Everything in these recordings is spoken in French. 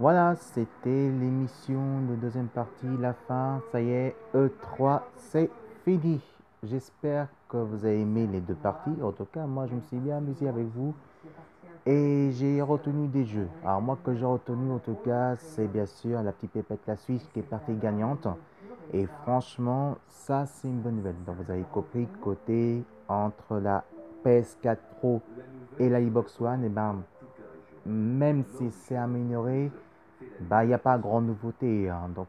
Voilà, c'était l'émission de deuxième partie, la fin, ça y est, E3, c'est fini. J'espère que vous avez aimé les deux parties. En tout cas, moi, je me suis bien amusé avec vous et j'ai retenu des jeux. Alors, moi, que j'ai retenu, en tout cas, c'est bien sûr la petite pépette, la Switch qui est partie gagnante. Et franchement, ça, c'est une bonne nouvelle. Donc, vous avez compris, côté entre la PS4 Pro et la Xbox One, et ben, même si c'est amélioré, bah, il n'y a pas grande nouveauté, hein. Donc,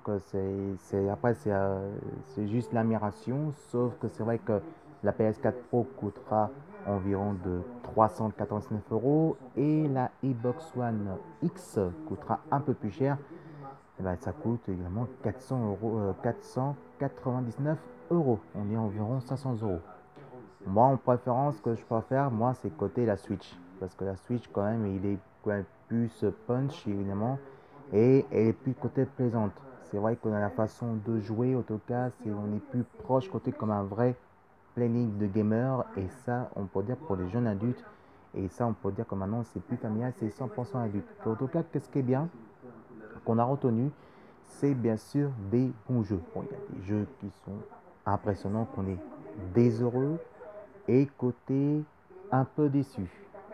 après, c'est juste l'admiration. Sauf que c'est vrai que la PS4 Pro coûtera environ de 399 euros et la Xbox One X coûtera un peu plus cher. Et ben, ça coûte également 400 euros, 499 euros. On est environ 500 euros. Moi, en préférence, ce que je préfère, moi, c'est côté la Switch. Parce que la Switch, quand même, il est quand même plus punch, évidemment. Et elle est plus côté plaisante. C'est vrai que dans la façon de jouer, en tout cas, on est plus proche côté comme un vrai planning de gamer. Et ça, on peut dire pour les jeunes adultes. Et ça, on peut dire que maintenant, c'est plus familial, c'est 100% adulte. En tout cas, qu'est-ce qui est bien qu'on a retenu, c'est bien sûr des bons jeux. Bon, il y a des jeux qui sont impressionnants, qu'on est des heureux et côté un peu déçu.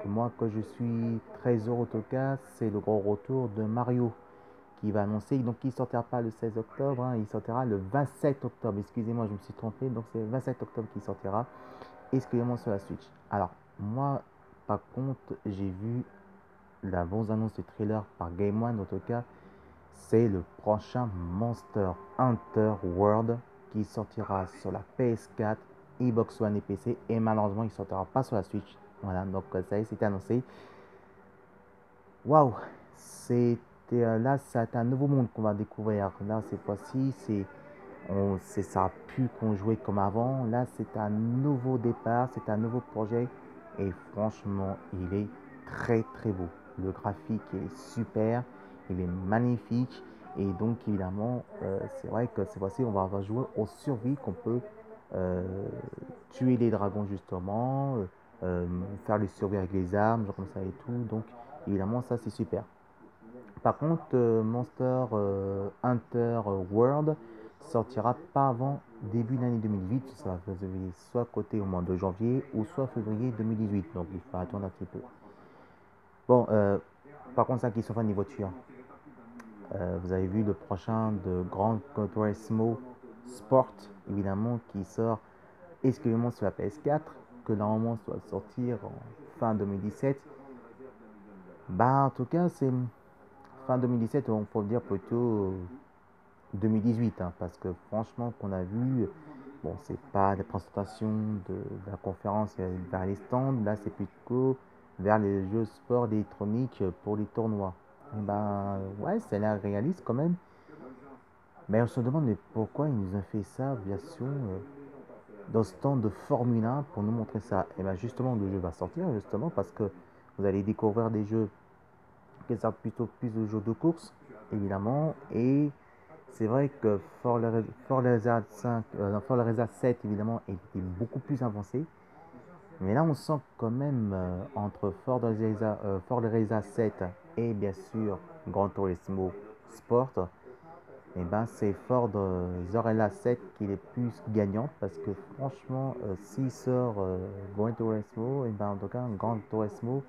Moi, que je suis très heureux en tout cas, c'est le gros retour de Mario qui va annoncer. Donc, il ne sortira pas le 16 octobre, hein, il sortira le 27 octobre. Excusez-moi, je me suis trompé. Donc, c'est le 27 octobre qui sortira exclusivement sur la Switch. Alors, moi, par contre, j'ai vu la bande-annonce du trailer par Game One. En tout cas, c'est le prochain Monster Hunter World qui sortira sur la PS4, Xbox One et PC. Et malheureusement, il ne sortira pas sur la Switch. Voilà, donc ça y est, c'était annoncé. Waouh, là, c'est un nouveau monde qu'on va découvrir. Là, cette fois-ci, ça a pu qu'on jouait comme avant. Là, c'est un nouveau départ, c'est un nouveau projet. Et franchement, il est très très beau. Le graphique est super, il est magnifique. Et donc, évidemment, c'est vrai que cette fois-ci, on va jouer au survie qu'on peut euh, tuer les dragons, justement, faire les survie avec les armes, genre comme ça et tout. Donc, évidemment, ça, c'est super. Par contre, Monster Hunter World sortira pas avant début de l'année 2018. Ça va soit côté au mois de janvier ou soit février 2018. Donc il faut attendre un petit peu. Bon, par contre, ça qui sont fans des voitures. Vous avez vu le prochain de Gran Turismo Sport, évidemment, qui sort exclusivement sur la PS4, que normalement doit sortir en fin 2017. Bah, en tout cas, c'est fin 2017, on peut dire plutôt 2018, hein, parce que franchement, qu'on a vu, bon, c'est pas la présentation de la conférence vers les stands, là, c'est plutôt vers les jeux sport électroniques pour les tournois. Et ben, ouais, ça a l'air réaliste quand même, mais on se demande mais pourquoi ils nous ont fait ça, bien sûr, dans le stand de Formule 1 pour nous montrer ça. Et ben, justement, le jeu va sortir, justement, parce que vous allez découvrir des jeux qui sont plutôt plus de jeux de course, évidemment, et c'est vrai que Forza 5, Forza 7 évidemment était beaucoup plus avancé, mais là on sent quand même entre Forza 7 et bien sûr Gran Turismo Sport, et ben c'est Forza 7 qui est plus gagnante parce que franchement s'il sort Gran Turismo, et ben en tout cas Gran Turismo,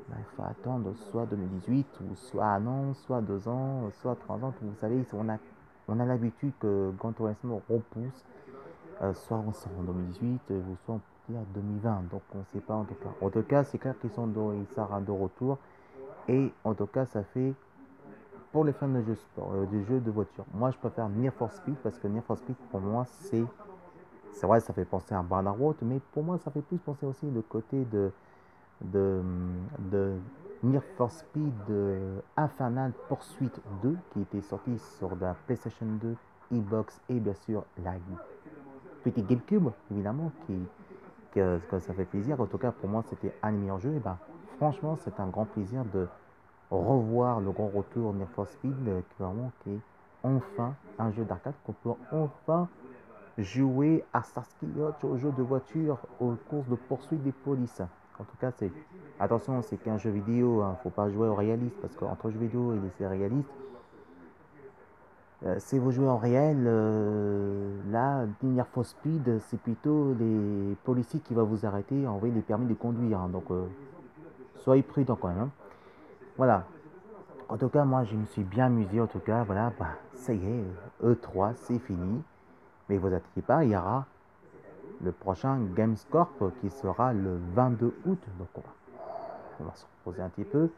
ben, il faut attendre soit 2018 ou soit un an, soit 2 ans, soit 3 ans. Vous savez, on a l'habitude que Gran Turismo repousse, soit on sort en 2018, ou soit on peut dire 2020. Donc on ne sait pas en tout cas. En tout cas, c'est clair il sera de retour. Et en tout cas, ça fait pour les fans de jeux sport, de jeux de voiture. Moi, je préfère Need for Speed parce que Need for Speed, pour moi, c'est vrai, ça fait penser à Burnout, mais pour moi, ça fait plus penser aussi le côté de, de Need for Speed Infernal Pursuit 2 qui était sorti sur la PlayStation 2, Xbox et bien sûr la petite GameCube évidemment que ça fait plaisir. En tout cas pour moi c'était un des meilleurs jeux. Et ben, franchement c'est un grand plaisir de revoir le grand retour Need for Speed qui est enfin un jeu d'arcade qu'on peut enfin jouer à Starsky Hutch, aux jeux de voiture, aux courses de poursuite des polices. En tout cas, c'est attention, c'est qu'un jeu vidéo, hein, faut pas jouer au réaliste parce qu'entre jeu vidéo et les réalistes, si vous jouez en réel, là, Need for Speed, c'est plutôt les policiers qui vont vous arrêter, envoyer les permis de conduire, hein. Donc, soyez prudents quand même, hein. Voilà. En tout cas, moi, je me suis bien amusé. En tout cas, voilà, bah, ça y est, E3, c'est fini. Mais vous inquiétez pas, il y aura le prochain Gamescorp qui sera le 22 août. Donc, on va se reposer un petit peu.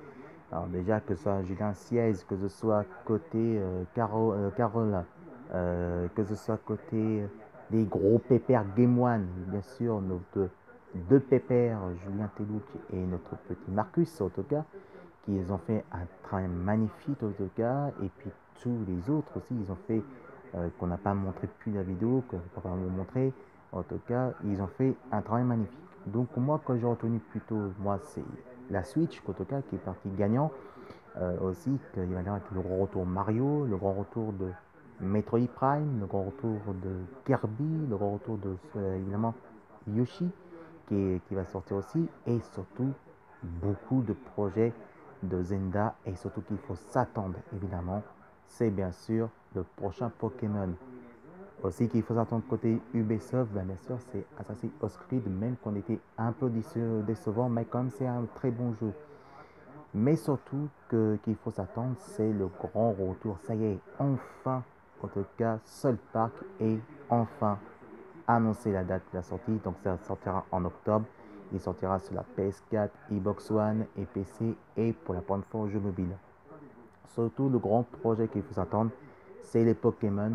Alors déjà que ce soit Julien Siez, que ce soit côté Carole, que ce soit côté des gros pépères Game One, bien sûr, nos deux pépères, Julien Telouk et notre petit Marcus, en tout cas, qui ont fait un travail magnifique, en tout cas, et puis tous les autres aussi, ils ont fait, qu'on n'a pas montré depuis la vidéo, qu'on ne peut pas vous montrer, en tout cas, ils ont fait un travail magnifique. Donc moi, quand j'ai retenu plutôt, moi, c'est la Switch, en tout cas, qui est partie gagnant. Aussi, qu'il va y avoir le grand retour Mario, le grand retour de Metroid Prime, le grand retour de Kirby, le grand retour de, évidemment, Yoshi, qui va sortir aussi, et surtout, beaucoup de projets de Zelda, et surtout qu'il faut s'attendre, évidemment, c'est bien sûr le prochain Pokémon. Aussi qu'il faut s'attendre côté Ubisoft, ben bien sûr, c'est Assassin's Creed, même qu'on était un peu décevant, mais quand même c'est un très bon jeu. Mais surtout qu'il faut s'attendre, c'est le grand retour. Ça y est, enfin, en tout cas, Seul Park est enfin annoncé la date de la sortie. Donc ça sortira en octobre. Il sortira sur la PS4, Xbox One et PC et pour la première fois aux jeux mobiles. Surtout le grand projet qu'il faut s'attendre, c'est les Pokémon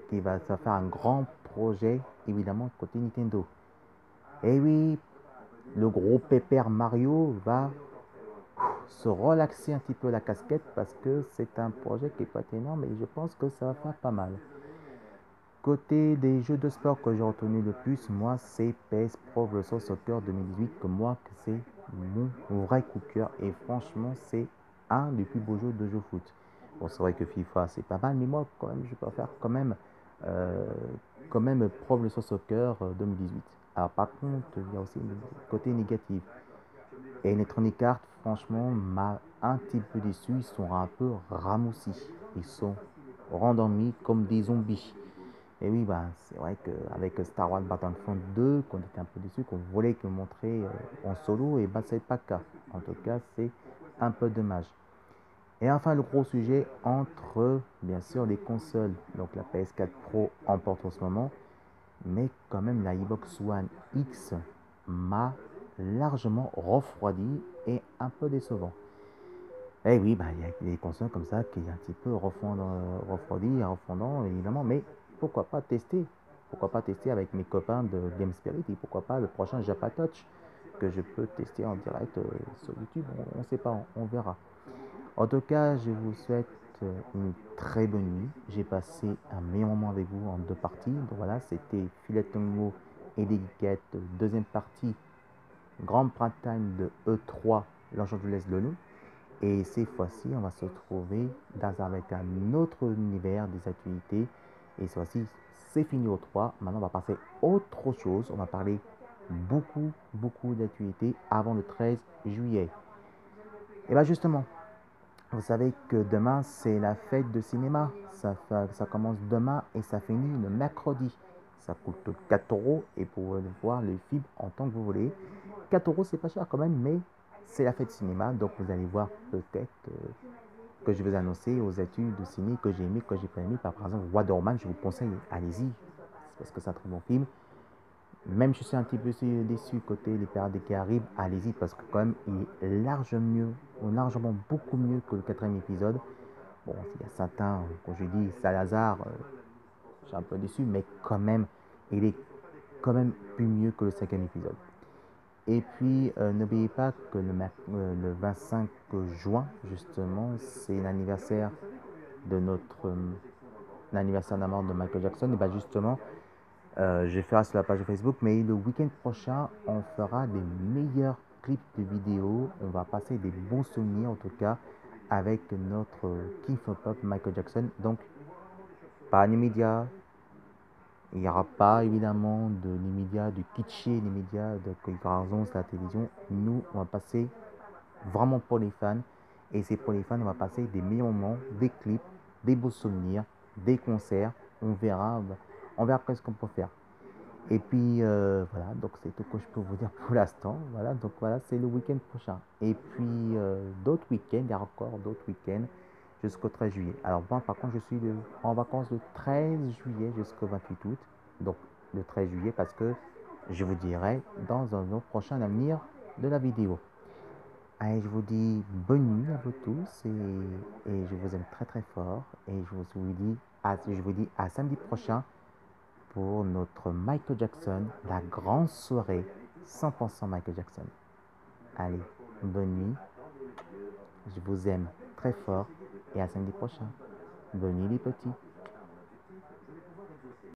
qui va faire un grand projet évidemment côté Nintendo. Et oui, le gros pépère Mario va se relaxer un petit peu la casquette parce que c'est un projet qui n'est pas énorme et je pense que ça va faire pas mal. Côté des jeux de sport que j'ai retenu le plus, moi c'est PS Pro Evolution Soccer 2018 que moi c'est mon vrai coup de cœur et franchement c'est un des plus beaux jeux de jeu foot. Bon c'est vrai que FIFA c'est pas mal mais moi quand même je préfère euh, quand même Pro Evolution Soccer 2018. Alors par contre il y a aussi le côté négatif. Et Electronic Arts, franchement, m'a un petit peu déçu. Ils sont un peu ramoussis. Ils sont rendormis comme des zombies. Et oui, bah, c'est vrai qu'avec Star Wars Battlefront 2, qu'on était un peu déçu, qu'on voulait que montrer en solo, et bah, c'est pas le cas. En tout cas, c'est un peu dommage. Et enfin, le gros sujet entre, bien sûr, les consoles. Donc la PS4 Pro emporte en ce moment, mais quand même la Xbox One X m'a largement refroidi et un peu décevant. Eh oui, bah, il y a des consoles comme ça qui est un petit peu refroidi, refondant évidemment, mais pourquoi pas tester? Pourquoi pas tester avec mes copains de Game Spirit et pourquoi pas le prochain Japatouch que je peux tester en direct sur YouTube, on ne sait pas, on verra. En tout cas, je vous souhaite une très bonne nuit. J'ai passé un meilleur moment avec vous en deux parties. Donc voilà, c'était Filet Tongo et Dédiquette, deuxième partie, Grand Prime Time de E3, Los Angeles Lolo. Et cette fois-ci, on va se retrouver avec un autre univers des activités. Et cette fois-ci, c'est fini au 3. Maintenant, on va passer à autre chose. On va parler beaucoup d'activités avant le 13 juillet. Et bien justement, vous savez que demain, c'est la fête de cinéma. Ça commence demain et ça finit le mercredi. Ça coûte 4 euros et pour voir les films en tant que vous voulez. 4 euros, c'est pas cher quand même, mais c'est la fête de cinéma. Donc vous allez voir peut-être que je vais annoncer aux études de ciné que j'ai aimé, que j'ai pas aimé. Par exemple, Wonder Woman, je vous conseille, allez-y. Parce que c'est un très bon film. Même je suis un petit peu déçu côté les Pirates des Caraïbes, allez-y parce que quand même il est largement beaucoup mieux que le quatrième épisode. Bon, il y a certains, quand je dis Salazar, je suis un peu déçu, mais quand même, il est quand même plus mieux que le cinquième épisode. Et puis, n'oubliez pas que le 25 juin, justement, c'est l'anniversaire de l'anniversaire de la mort de Michael Jackson. Et bien justement, je vais faire sur la page Facebook, mais le week-end prochain, on fera des meilleurs clips de vidéos. On va passer des bons souvenirs, en tout cas, avec notre King of Pop Michael Jackson. Donc, pas immédiat, Il n'y aura pas évidemment de l'immédiat, du kitsché, l'immédiat de comparaison sur la télévision. Nous, on va passer vraiment pour les fans. Et c'est pour les fans, on va passer des meilleurs moments, des clips, des beaux souvenirs, des concerts. On verra après ce qu'on peut faire. Et puis voilà, donc c'est tout ce que je peux vous dire pour l'instant. Voilà, donc voilà, c'est le week-end prochain. Et puis d'autres week-ends, il y a encore d'autres week-ends jusqu'au 13 juillet. Alors moi, par contre, je suis en vacances le 13 juillet jusqu'au 28 août. Donc le 13 juillet parce que je vous dirai dans un autre prochain avenir de la vidéo. Allez, je vous dis bonne nuit à vous tous et je vous aime très très fort. Et je vous dis à samedi prochain pour notre Michael Jackson, la grande soirée 100% Michael Jackson. Allez, bonne nuit, je vous aime très fort et à samedi prochain. Bonne nuit les petits.